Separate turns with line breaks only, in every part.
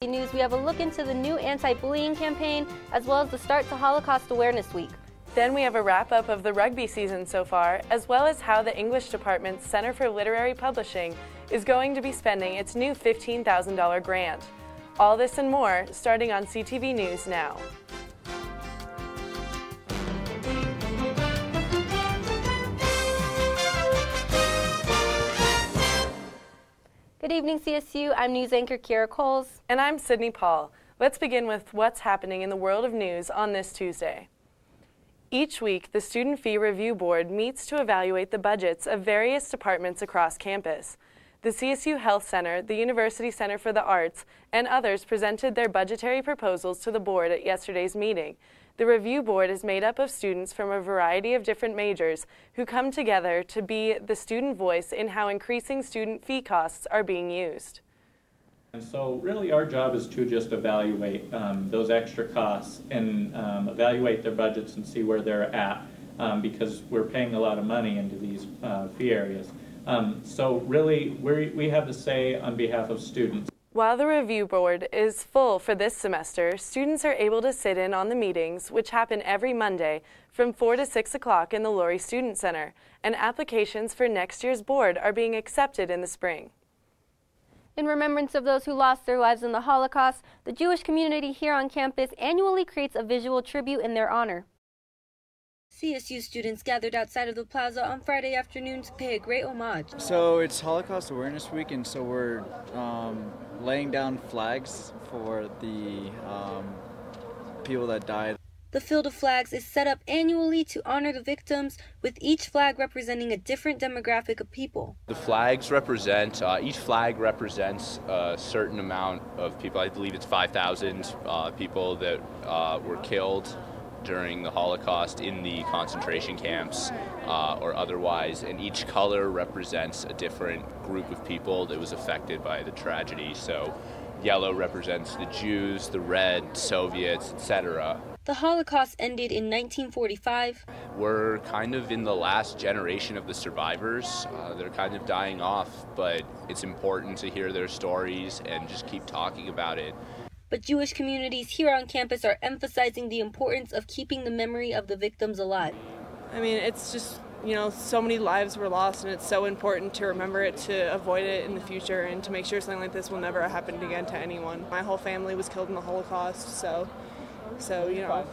News, we have a look into the new anti-bullying campaign as well as the start to Holocaust Awareness Week.
Then we have a wrap-up of the rugby season so far, as well as how the English Department's Center for Literary Publishing is going to be spending its new $15,000 grant. All this and more, starting on CTV News now.
Good evening, CSU. I'm news anchor Kira Coles.
And I'm Sydney Paul. Let's begin with what's happening in the world of news on this Tuesday. Each week, the Student Fee Review Board meets to evaluate the budgets of various departments across campus. The CSU Health Center, the University Center for the Arts, and others presented their budgetary proposals to the board at yesterday's meeting. The review board is made up of students from a variety of different majors who come together to be the student voice in how increasing student fee costs are being used.
And so really our job is to just evaluate those extra costs and evaluate their budgets and see where they're at because we're paying a lot of money into these fee areas. So really we have the say on behalf of students.
While the review board is full for this semester, students are able to sit in on the meetings, which happen every Monday from 4 to 6 o'clock in the Laurie Student Center, and applications for next year's board are being accepted in the spring.
In remembrance of those who lost their lives in the Holocaust, the Jewish community here on campus annually creates a visual tribute in their honor. CSU students gathered outside of the plaza on Friday afternoon to pay a great homage.
So it's Holocaust Awareness Week, and so we're laying down flags for the people that died.
The Field of Flags is set up annually to honor the victims, with each flag representing a different demographic of people.
The flags represent, each flag represents a certain amount of people. I believe it's 5,000 people that were killed during the Holocaust in the concentration camps or otherwise, and each color represents a different group of people that was affected by the tragedy. So yellow represents the Jews, the red, Soviets, etc.
The Holocaust ended in 1945.
We're kind of in the last generation of the survivors. They're kind of dying off, but it's important to hear their stories and just keep talking about it.
But Jewish communities here on campus are emphasizing the importance of keeping the memory of the victims alive.
I mean, it's just, so many lives were lost, and it's so important to remember it, to avoid it in the future, and to make sure something like this will never happen again to anyone. My whole family was killed in the Holocaust, so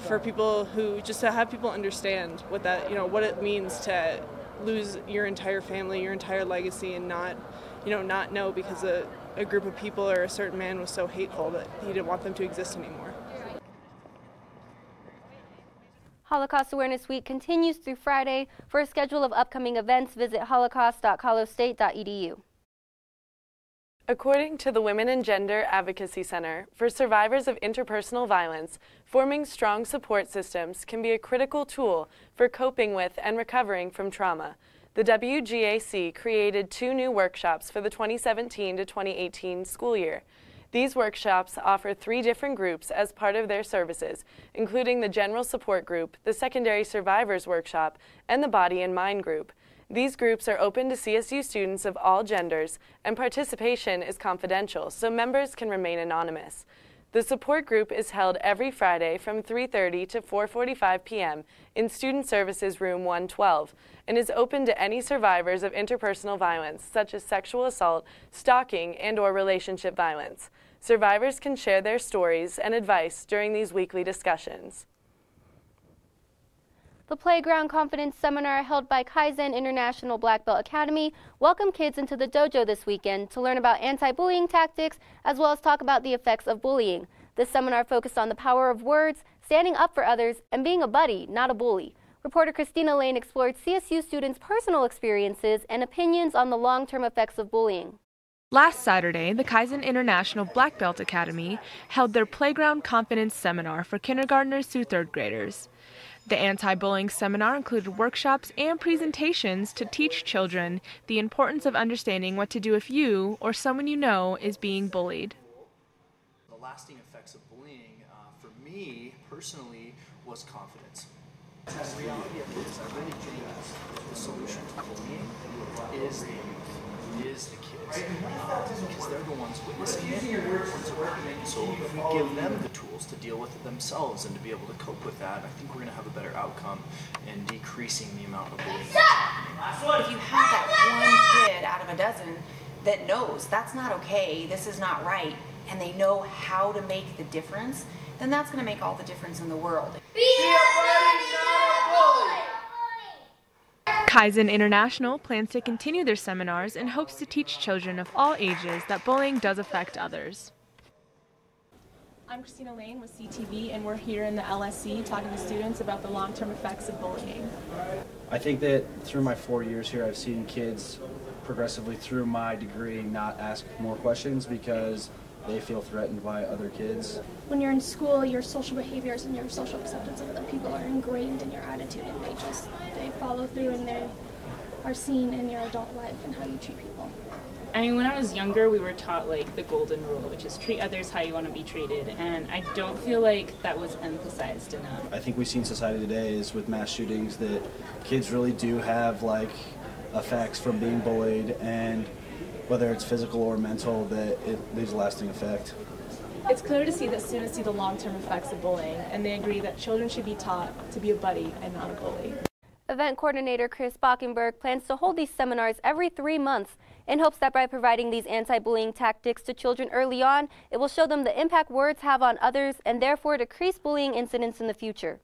for people who, just to have people understand what that, what it means to lose your entire family, your entire legacy, and not know because a group of people or a certain man was so hateful that he didn't want them to exist anymore.
Holocaust Awareness Week continues through Friday. For a schedule of upcoming events, visit holocaust.colostate.edu.
According to the Women and Gender Advocacy Center, for survivors of interpersonal violence, forming strong support systems can be a critical tool for coping with and recovering from trauma. The WGAC created 2 new workshops for the 2017 to 2018 school year. These workshops offer 3 different groups as part of their services, including the General Support Group, the Secondary Survivors Workshop, and the Body and Mind Group. These groups are open to CSU students of all genders, and participation is confidential, so members can remain anonymous. The support group is held every Friday from 3:30 to 4:45 p.m. in Student Services Room 112 and is open to any survivors of interpersonal violence, such as sexual assault, stalking, and/or relationship violence. Survivors can share their stories and advice during these weekly discussions.
The Playground Confidence Seminar held by Kaizen International Black Belt Academy welcomed kids into the dojo this weekend to learn about anti-bullying tactics as well as talk about the effects of bullying. This seminar focused on the power of words, standing up for others, and being a buddy, not a bully. Reporter Christina Lane explored CSU students' personal experiences and opinions on the long-term effects of bullying.
Last Saturday, the Kaizen International Black Belt Academy held their Playground Confidence Seminar for kindergartners through 3rd graders. The anti-bullying seminar included workshops and presentations to teach children the importance of understanding what to do if you or someone you know is being bullied.
The lasting effects of bullying for me personally was confidence. The reality of it is I really think the solution to bullying is the youth. is the kids, because they're the ones witnessing it, they're the ones working it. So if we give them the tools to deal with it themselves and to be able to cope with that, I think we're going to have a better outcome in decreasing the amount of bullying that's happening.
If you have that one kid out of a dozen that knows that's not okay, this is not right, and they know how to make the difference, then that's going to make all the difference in the world.
Be a buddy, not a bully!
Kaizen International plans to continue their seminars and hopes to teach children of all ages that bullying does affect others.
I'm Christina Lane with CTV, and we're here in the LSC talking to students about the long-term effects of bullying.
I think that through my 4 years here, I've seen kids progressively through my degree not ask more questions because they feel threatened by other kids.
When you're in school, your social behaviors and your social acceptance of other people are ingrained in your attitude, and they follow through, and they are seen in your adult life and how you treat people.
I mean, when I was younger, we were taught like the golden rule, which is treat others how you want to be treated, and I don't feel like that was emphasized enough.
I think we see in society today is with mass shootings that kids really do have like effects from being bullied, and whether it's physical or mental, that it leaves a lasting effect.
It's clear to see that students see the long-term effects of bullying, and they agree that children should be taught to be a buddy and not a bully.
Event coordinator Chris Bockenberg plans to hold these seminars every 3 months in hopes that by providing these anti-bullying tactics to children early on, it will show them the impact words have on others and therefore decrease bullying incidents in the future.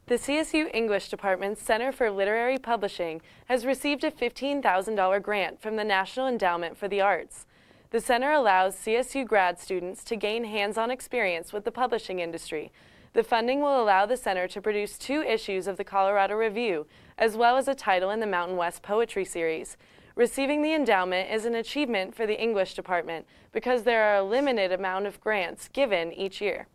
The CSU English Department's Center for Literary Publishing has received a $15,000 grant from the National Endowment for the Arts. The center allows CSU grad students to gain hands-on experience with the publishing industry. The funding will allow the center to produce 2 issues of the Colorado Review, as well as a title in the Mountain West Poetry Series. Receiving the endowment is an achievement for the English Department because there are a limited amount of grants given each year.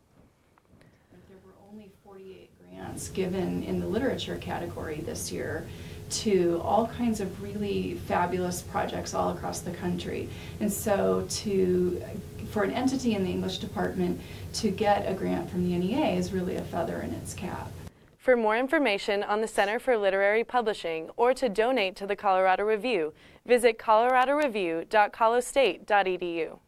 There were only 48 grants given in the literature category this year to all kinds of really fabulous projects all across the country. And so for an entity in the English department to get a grant from the NEA is really a feather in its cap.
For more information on the Center for Literary Publishing or to donate to the Colorado Review, visit coloradoreview.colostate.edu.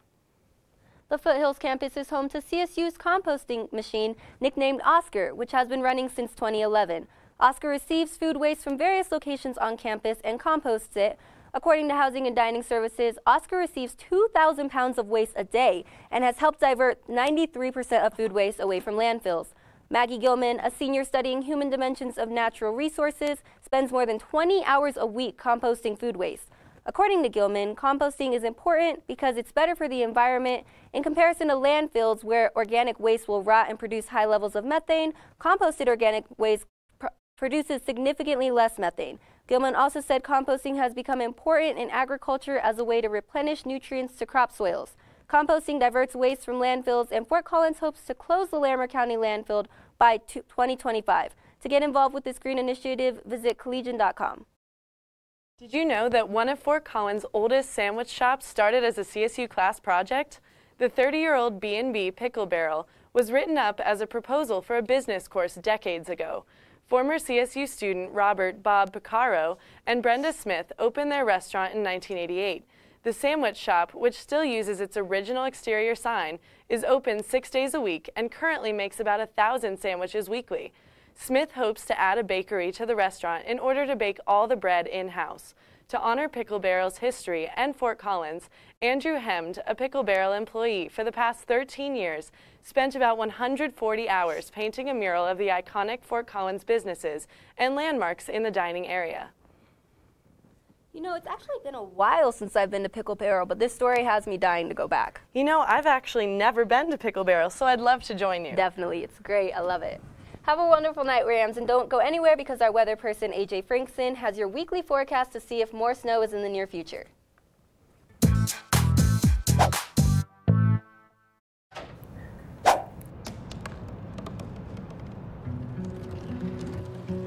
The Foothills campus is home to CSU's composting machine nicknamed Oscar, which has been running since 2011. Oscar receives food waste from various locations on campus and composts it. According to Housing and Dining Services, Oscar receives 2,000 pounds of waste a day and has helped divert 93% of food waste away from landfills. Maggie Gilman, a senior studying human dimensions of natural resources, spends more than 20 hours a week composting food waste. According to Gilman, composting is important because it's better for the environment. In comparison to landfills where organic waste will rot and produce high levels of methane, composted organic waste produces significantly less methane. Gilman also said composting has become important in agriculture as a way to replenish nutrients to crop soils. Composting diverts waste from landfills, and Fort Collins hopes to close the Larimer County landfill by 2025. To get involved with this green initiative, visit collegian.com.
Did you know that one of Fort Collins' oldest sandwich shops started as a CSU class project? The 30-year-old B&B Pickle Barrel was written up as a proposal for a business course decades ago. Former CSU student Robert Bob Picaro and Brenda Smith opened their restaurant in 1988. The sandwich shop, which still uses its original exterior sign, is open 6 days a week and currently makes about 1,000 sandwiches weekly. Smith hopes to add a bakery to the restaurant in order to bake all the bread in-house. To honor Pickle Barrel's history and Fort Collins, Andrew Hemd, a Pickle Barrel employee for the past 13 years, spent about 140 hours painting a mural of the iconic Fort Collins businesses and landmarks in the dining area.
You know, it's actually been a while since I've been to Pickle Barrel, but this story has me dying to go back.
You know, I've actually never been to Pickle Barrel, so I'd love to join you.
Definitely, it's great. I love it. Have a wonderful night, Rams, and don't go anywhere because our weather person, AJ Frankson, has your weekly forecast to see if more snow is in the near future.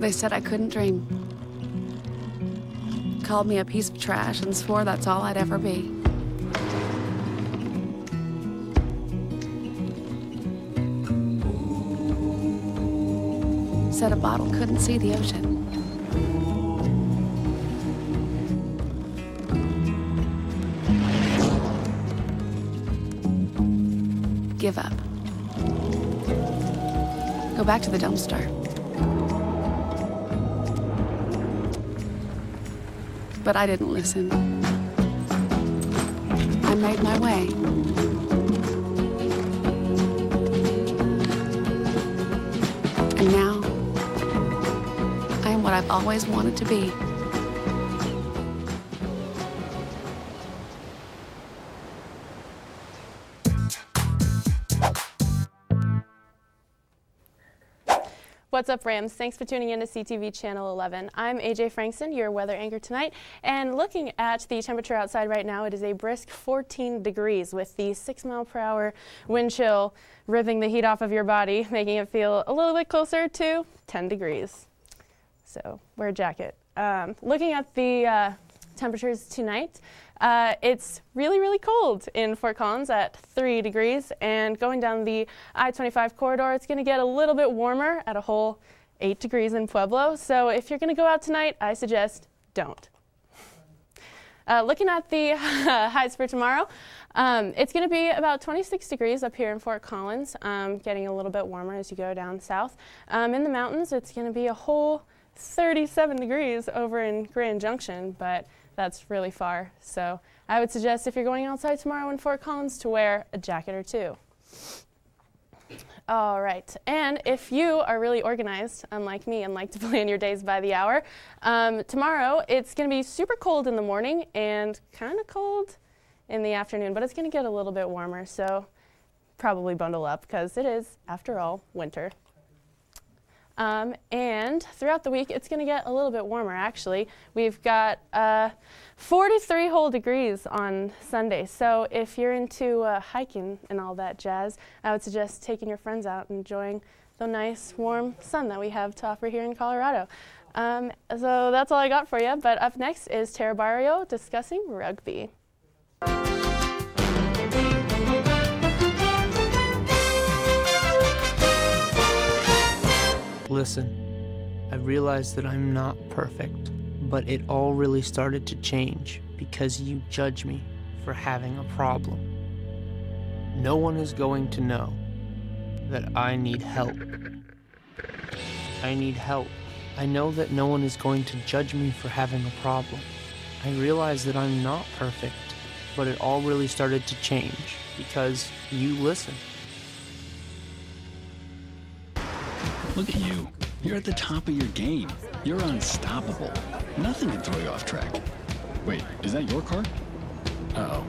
They said I couldn't dream. Called me a piece of trash and swore that's all I'd ever be. Said a bottle couldn't see the ocean. give up. Go back to the dumpster. But I didn't listen. I made my way. And now, I am what I've always wanted to be.
What's up, Rams? Thanks for tuning in to CTV Channel 11. I'm AJ Frankston, your weather anchor tonight, and looking at the temperature outside right now, it is a brisk 14 degrees with the 6-mile-per-hour wind chill ripping the heat off of your body, making it feel a little bit closer to 10 degrees. So wear a jacket. Looking at the temperatures tonight, it's really, really cold in Fort Collins at 3 degrees, and going down the I-25 corridor, it's going to get a little bit warmer at a whole 8 degrees in Pueblo. So if you're going to go out tonight, I suggest don't. Looking at the highs for tomorrow, it's going to be about 26 degrees up here in Fort Collins, getting a little bit warmer as you go down south. In the mountains, it's going to be a whole 37 degrees over in Grand Junction, but that's really far. So I would suggest if you're going outside tomorrow in Fort Collins to wear a jacket or two. All right, and if you are really organized, unlike me, and like to plan your days by the hour, tomorrow it's going to be super cold in the morning and kind of cold in the afternoon, but it's going to get a little bit warmer, so probably bundle up because it is, after all, winter. And throughout the week, it's going to get a little bit warmer, actually. We've got 43 whole degrees on Sunday. So if you're into hiking and all that jazz, I would suggest taking your friends out and enjoying the nice, warm sun that we have to offer here in Colorado. So that's all I got for you. But up next is Tara Barrio discussing rugby.
Listen, I realize that I'm not perfect, but it all really started to change because you judge me for having a problem. No one is going to know that I need help. I need help. I know that no one is going to judge me for having a problem. I realize that I'm not perfect, but it all really started to change because you listen.
Look at you. You're at the top of your game. You're unstoppable. Nothing can throw you off track. Wait, is that your car? Uh-oh.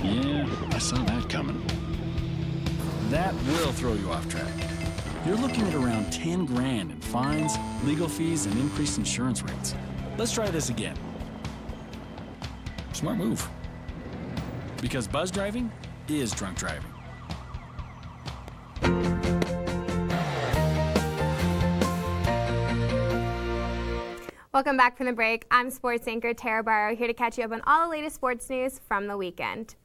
Yeah, I saw that coming. That will throw you off track. You're looking at around 10 grand in fines, legal fees, and increased insurance rates. Let's try this again. Smart move. Because buzz driving is drunk driving.
Welcome back from the break. I'm sports anchor Tara Barrow, here to catch you up on all the latest sports news from the weekend.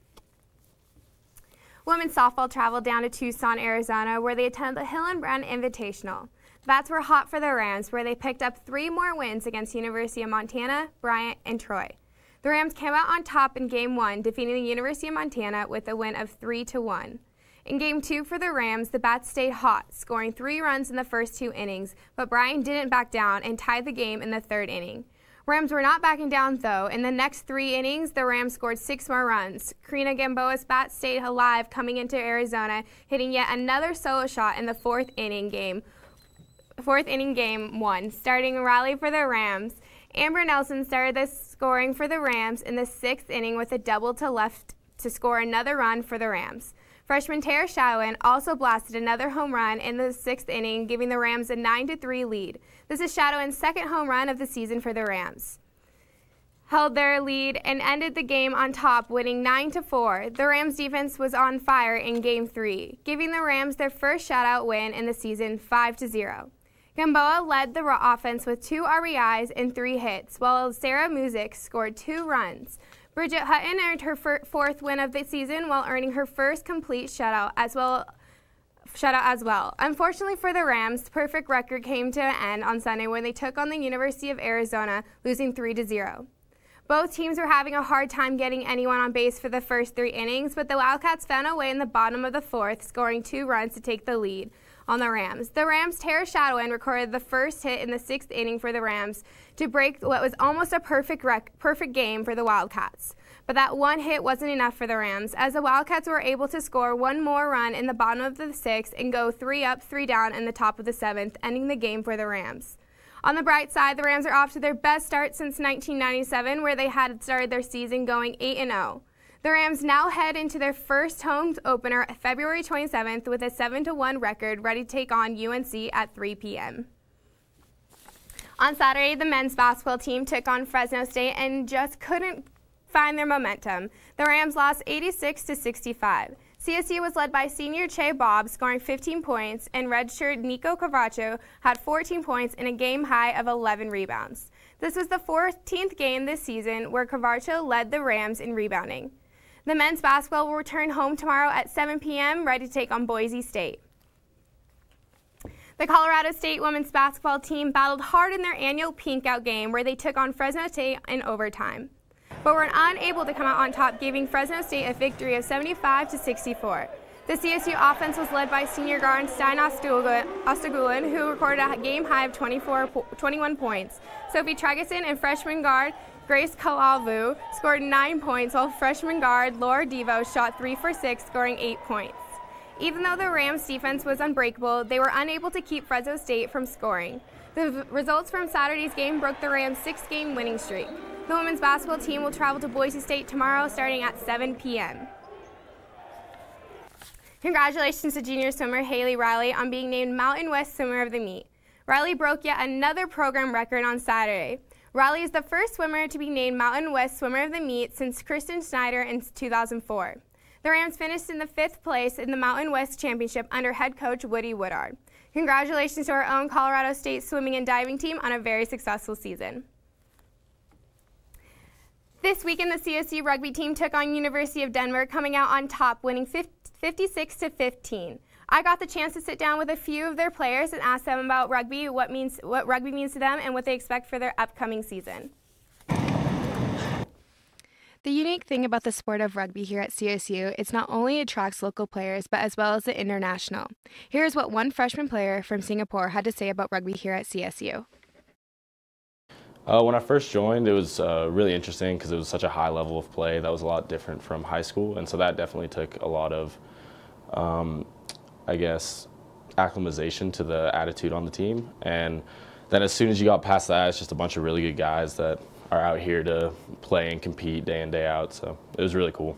Women's softball traveled down to Tucson, Arizona, where they attended the Hill and Brown Invitational. The bats were hot for the Rams, where they picked up 3 more wins against University of Montana, Bryant, and Troy. The Rams came out on top in Game 1, defeating the University of Montana with a win of 3-1. In Game 2 for the Rams, the bats stayed hot, scoring 3 runs in the first 2 innings, but Bryant didn't back down and tied the game in the 3rd inning. Rams were not backing down, though. In the next 3 innings, the Rams scored 6 more runs. Karina Gamboa's bat stayed alive coming into Arizona, hitting yet another solo shot in the 4th inning game 1, starting a rally for the Rams. Amber Nelson started the scoring for the Rams in the 6th inning with a double to left to score another run for the Rams. Freshman Tara Shawin also blasted another home run in the 6th inning, giving the Rams a 9-3 lead. This is Shawin's 2nd home run of the season for the Rams. Held their lead and ended the game on top, winning 9-4. The Rams defense was on fire in Game 3, giving the Rams their first shutout win in the season, 5-0. Gamboa led the offense with 2 RBIs and 3 hits, while Sarah Music scored 2 runs. Bridget Hutton earned her 4th win of the season while earning her first complete shutout as well. Unfortunately for the Rams, the perfect record came to an end on Sunday when they took on the University of Arizona, losing 3-0. Both teams were having a hard time getting anyone on base for the first 3 innings, but the Wildcats found a way in the bottom of the 4th, scoring 2 runs to take the lead on the Rams. The Rams' Tara Shadowin recorded the first hit in the 6th inning for the Rams to break what was almost a perfect game for the Wildcats. But that one hit wasn't enough for the Rams, as the Wildcats were able to score 1 more run in the bottom of the 6th and go 3 up, 3 down in the top of the 7th, ending the game for the Rams. On the bright side, the Rams are off to their best start since 1997, where they had started their season going 8-0. The Rams now head into their first home opener February 27th with a 7-1 record, ready to take on UNC at 3 p.m. On Saturday, the men's basketball team took on Fresno State and just couldn't find their momentum. The Rams lost 86-65. CSU was led by senior Che Bobb, scoring 15 points, and redshirt Nico Cavacho had 14 points and a game high of 11 rebounds. This was the 14th game this season where Cavacho led the Rams in rebounding. The men's basketball will return home tomorrow at 7 p.m., ready to take on Boise State. The Colorado State women's basketball team battled hard in their annual Pink Out game, where they took on Fresno State in overtime, but were unable to come out on top, giving Fresno State a victory of 75-64. The CSU offense was led by senior guard Stein Ostagulin, who recorded a game high of 21 points. Sophie Tregeson and freshman guard Grace Kalavu scored 9 points, while freshman guard Laura Devo shot 3 for 6, scoring 8 points. Even though the Rams' defense was unbreakable, they were unable to keep Fresno State from scoring. The results from Saturday's game broke the Rams' 6-game winning streak. The women's basketball team will travel to Boise State tomorrow starting at 7 p.m. Congratulations to junior swimmer Haley Riley on being named Mountain West Swimmer of the Meet. Riley broke yet another program record on Saturday. Riley is the first swimmer to be named Mountain West Swimmer of the Meet since Kristen Snyder in 2004. The Rams finished in the 5th place in the Mountain West Championship under head coach Woody Woodard. Congratulations to our own Colorado State swimming and diving team on a very successful season. This weekend, the CSU rugby team took on University of Denver, coming out on top, winning 56-15. I got the chance to sit down with a few of their players and ask them about rugby, what rugby means to them, and what they expect for their upcoming season.
The unique thing about the sport of rugby here at CSU is not only attracts local players, but as well as the international. Here's what one freshman player from Singapore had to say about rugby here at CSU.
When I first joined, it was really interesting because it was such a high level of play that was a lot different from high school, and so that definitely took a lot of, I guess, acclimatization to the attitude on the team. And then as soon as you got past that, it's just a bunch of really good guys that are out here to play and compete day in, day out, so it was really cool.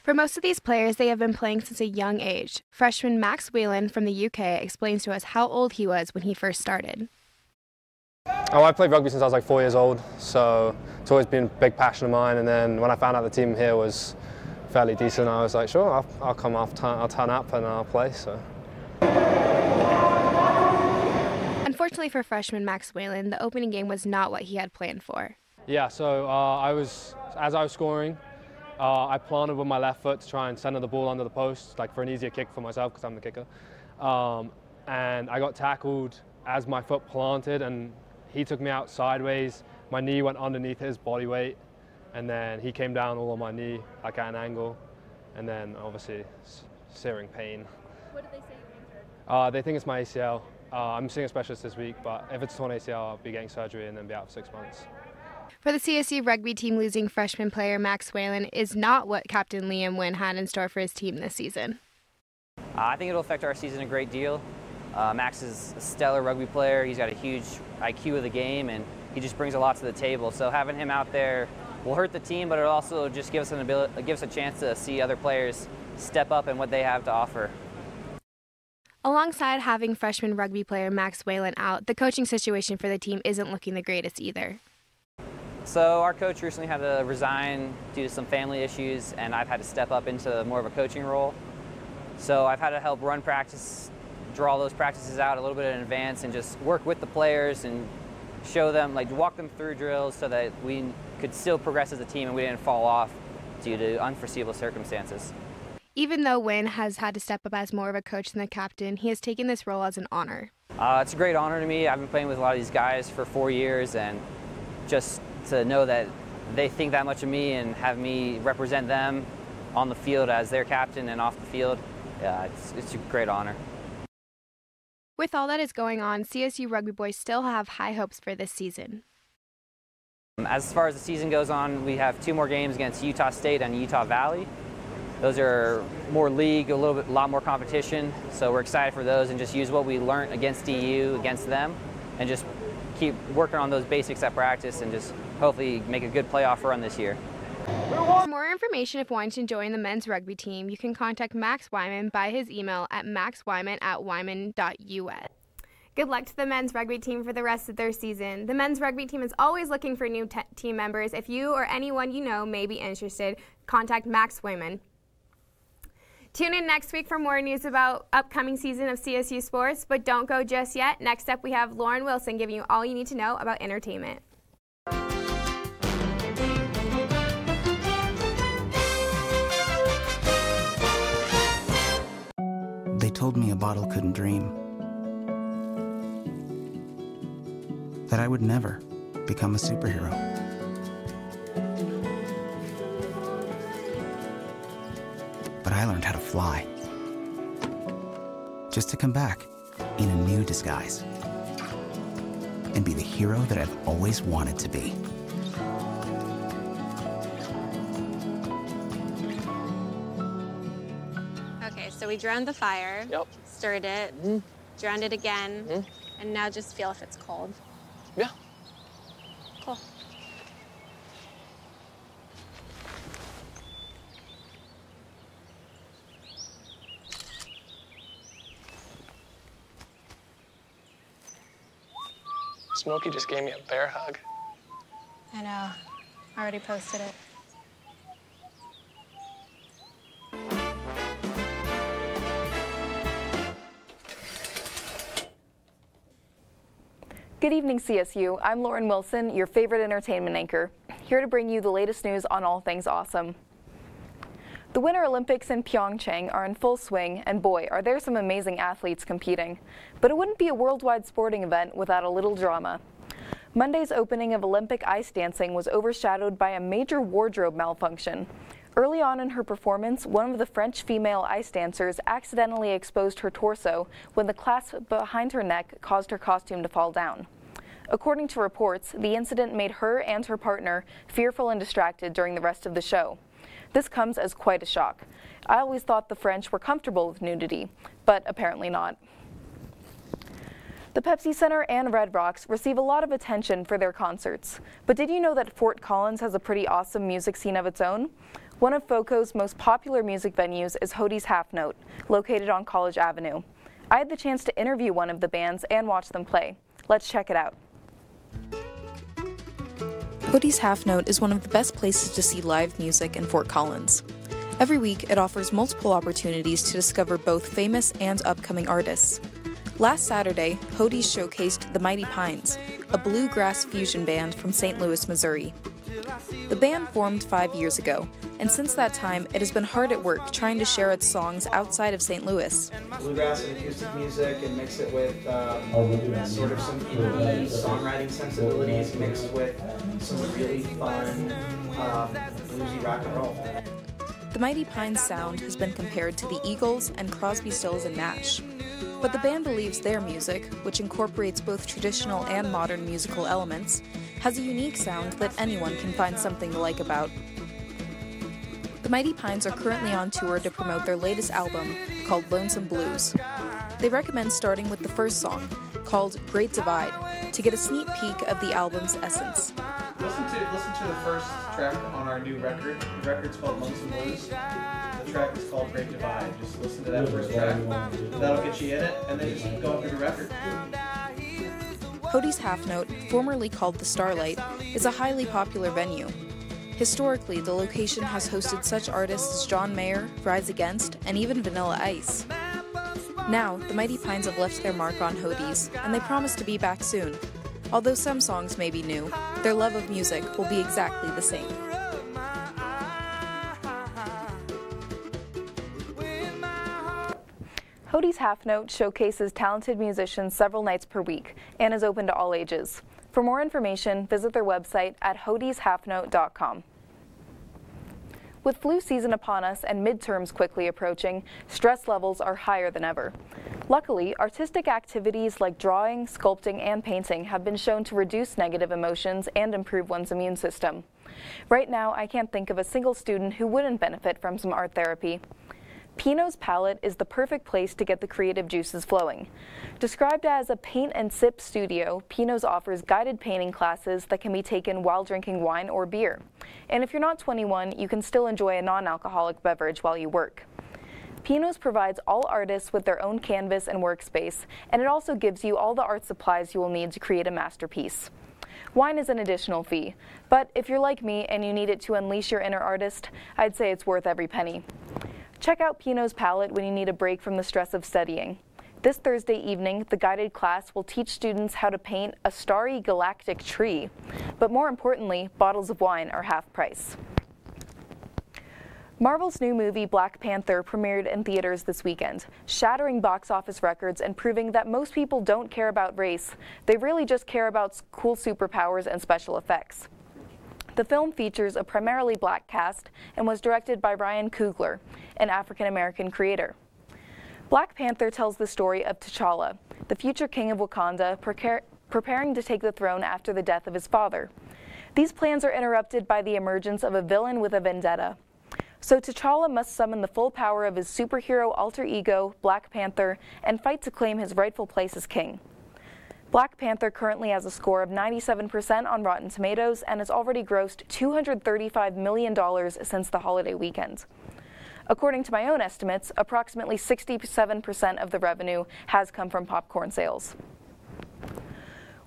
For most of these players, they have been playing since a young age. Freshman Max Whalen from the UK explains to us how old he was when he first started.
Oh, I played rugby since I was like 4 years old, so it's always been a big passion of mine. And then when I found out the team here was fairly decent, I was like, sure, I'll come off, I'll turn up and I'll play. So.
Unfortunately for freshman Max Whalen, the opening game was not what he had planned for.
Yeah, so as I was scoring, I planted with my left foot to try and center the ball under the post, like for an easier kick for myself because I'm the kicker. And I got tackled as my foot planted, and he took me out sideways. My knee went underneath his body weight, and then he came down all on my knee, like at an angle, and then obviously searing pain.
What did they say you injured?
They think it's my ACL. I'm seeing a specialist this week, but if it's torn ACL, I'll be getting surgery and then be out for 6 months.
For the CSU rugby team, losing freshman player Max Whalen is not what Captain Liam Wynn had in store for his team this season.
I think it'll affect our season a great deal. Max is a stellar rugby player. He's got a huge IQ of the game, and he just brings a lot to the table. So having him out there will hurt the team, but it'll also just give us a chance to see other players step up and what they have to offer.
Alongside having freshman rugby player Max Whalen out, the coaching situation for the team isn't looking the greatest either.
So our coach recently had to resign due to some family issues, and I've had to step up into more of a coaching role. So I've had to help run practice, draw those practices out a little bit in advance, and just work with the players and show them, like walk them through drills so that we could still progress as a team and we didn't fall off due to unforeseeable circumstances.
Even though Wynn has had to step up as more of a coach than the captain, he has taken this role as an honor.
It's a great honor to me. I've been playing with a lot of these guys for 4 years, and just to know that they think that much of me and have me represent them on the field as their captain and off the field, yeah, it's a great honor.
With all that is going on, CSU rugby boys still have high hopes for this season.
As far as the season goes on, we have 2 more games against Utah State and Utah Valley. Those are more league, a lot more competition, so we're excited for those and just use what we learned against DU, against them, and just keep working on those basics at practice and just hopefully make a good playoff run this year.
For more information if wanting to join the men's rugby team, you can contact Max Wyman by his email at maxwyman@wyman.us.
Good luck to the men's rugby team for the rest of their season. The men's rugby team is always looking for new team members. If you or anyone you know may be interested, contact Max Wyman. Tune in next week for more news about upcoming season of CSU sports, but don't go just yet. Next up, we have Lauren Wilson giving you all you need to know about entertainment.
They told me a bottle couldn't dream. That I would never become a superhero. But I learned how to fly. Just to come back in a new disguise. And be the hero that I've always wanted to be.
Okay, so we drowned the fire, stirred it, drowned it again, and now just feel if it's cold.
Yeah.
Cool.
Smokey just gave me a bear hug.
I know. I already posted it.
Good evening, CSU. I'm Lauren Wilson, your favorite entertainment anchor, here to bring you the latest news on all things awesome. The Winter Olympics in Pyeongchang are in full swing, and boy, are there some amazing athletes competing. But it wouldn't be a worldwide sporting event without a little drama. Monday's opening of Olympic ice dancing was overshadowed by a major wardrobe malfunction. Early on in her performance, one of the French female ice dancers accidentally exposed her torso when the clasp behind her neck caused her costume to fall down. According to reports, the incident made her and her partner fearful and distracted during the rest of the show. This comes as quite a shock. I always thought the French were comfortable with nudity, but apparently not. The Pepsi Center and Red Rocks receive a lot of attention for their concerts. But did you know that Fort Collins has a pretty awesome music scene of its own? One of FOCO's most popular music venues is Hody's Half Note, located on College Avenue. I had the chance to interview one of the bands and watch them play. Let's check it out.
Hody's Half Note is one of the best places to see live music in Fort Collins. Every week, it offers multiple opportunities to discover both famous and upcoming artists. Last Saturday, Hody's showcased the Mighty Pines, a bluegrass fusion band from St. Louis, Missouri. The band formed 5 years ago, and since that time, it has been hard at work trying to share its songs outside of St. Louis.
Bluegrass and acoustic music, and mix it with sort of some indie songwriting sensibilities, mixed with some really fun bluesy rock and roll.
The Mighty Pines sound has been compared to the Eagles and Crosby, Stills and Nash. But the band believes their music, which incorporates both traditional and modern musical elements, has a unique sound that anyone can find something to like about. The Mighty Pines are currently on tour to promote their latest album, called Lonesome Blues. They recommend starting with the first song, called Great Divide, to get a sneak peek of the album's essence.
Listen to the first track on our new record. The record's called Lonesome Blues. The track is called Great Divide. Just listen to that first track. That'll get you in it, and then just go through the record.
Hody's Half Note, formerly called the Starlight, is a highly popular venue. Historically, the location has hosted such artists as John Mayer, Rise Against, and even Vanilla Ice. Now, the Mighty Pines have left their mark on Hody's, and they promise to be back soon. Although some songs may be new, their love of music will be exactly the same.
Hody's Half Note showcases talented musicians several nights per week and is open to all ages. For more information, visit their website at hodieshalfnote.com. With flu season upon us and midterms quickly approaching, stress levels are higher than ever. Luckily, artistic activities like drawing, sculpting, and painting have been shown to reduce negative emotions and improve one's immune system. Right now, I can't think of a single student who wouldn't benefit from some art therapy. Pinot's Palette is the perfect place to get the creative juices flowing. Described as a paint and sip studio, Pinot's offers guided painting classes that can be taken while drinking wine or beer. And if you're not 21, you can still enjoy a non-alcoholic beverage while you work. Pinot's provides all artists with their own canvas and workspace, and it also gives you all the art supplies you will need to create a masterpiece. Wine is an additional fee, but if you're like me and you need it to unleash your inner artist, I'd say it's worth every penny. Check out Pinot's Palette when you need a break from the stress of studying. This Thursday evening, the guided class will teach students how to paint a starry galactic tree. But more importantly, bottles of wine are half price. Marvel's new movie Black Panther premiered in theaters this weekend, shattering box office records and proving that most people don't care about race. They really just care about cool superpowers and special effects. The film features a primarily black cast and was directed by Ryan Coogler, an African-American creator. Black Panther tells the story of T'Challa, the future king of Wakanda, preparing to take the throne after the death of his father. These plans are interrupted by the emergence of a villain with a vendetta. So T'Challa must summon the full power of his superhero alter ego, Black Panther, and fight to claim his rightful place as king. Black Panther currently has a score of 97% on Rotten Tomatoes and has already grossed $235 million since the holiday weekend. According to my own estimates, approximately 67% of the revenue has come from popcorn sales.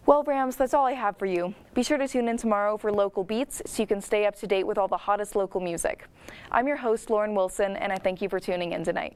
Well, Rams, that's all I have for you. Be sure to tune in tomorrow for Local Beats so you can stay up to date with all the hottest local music. I'm your host, Lauren Wilson, and I thank you for tuning in tonight.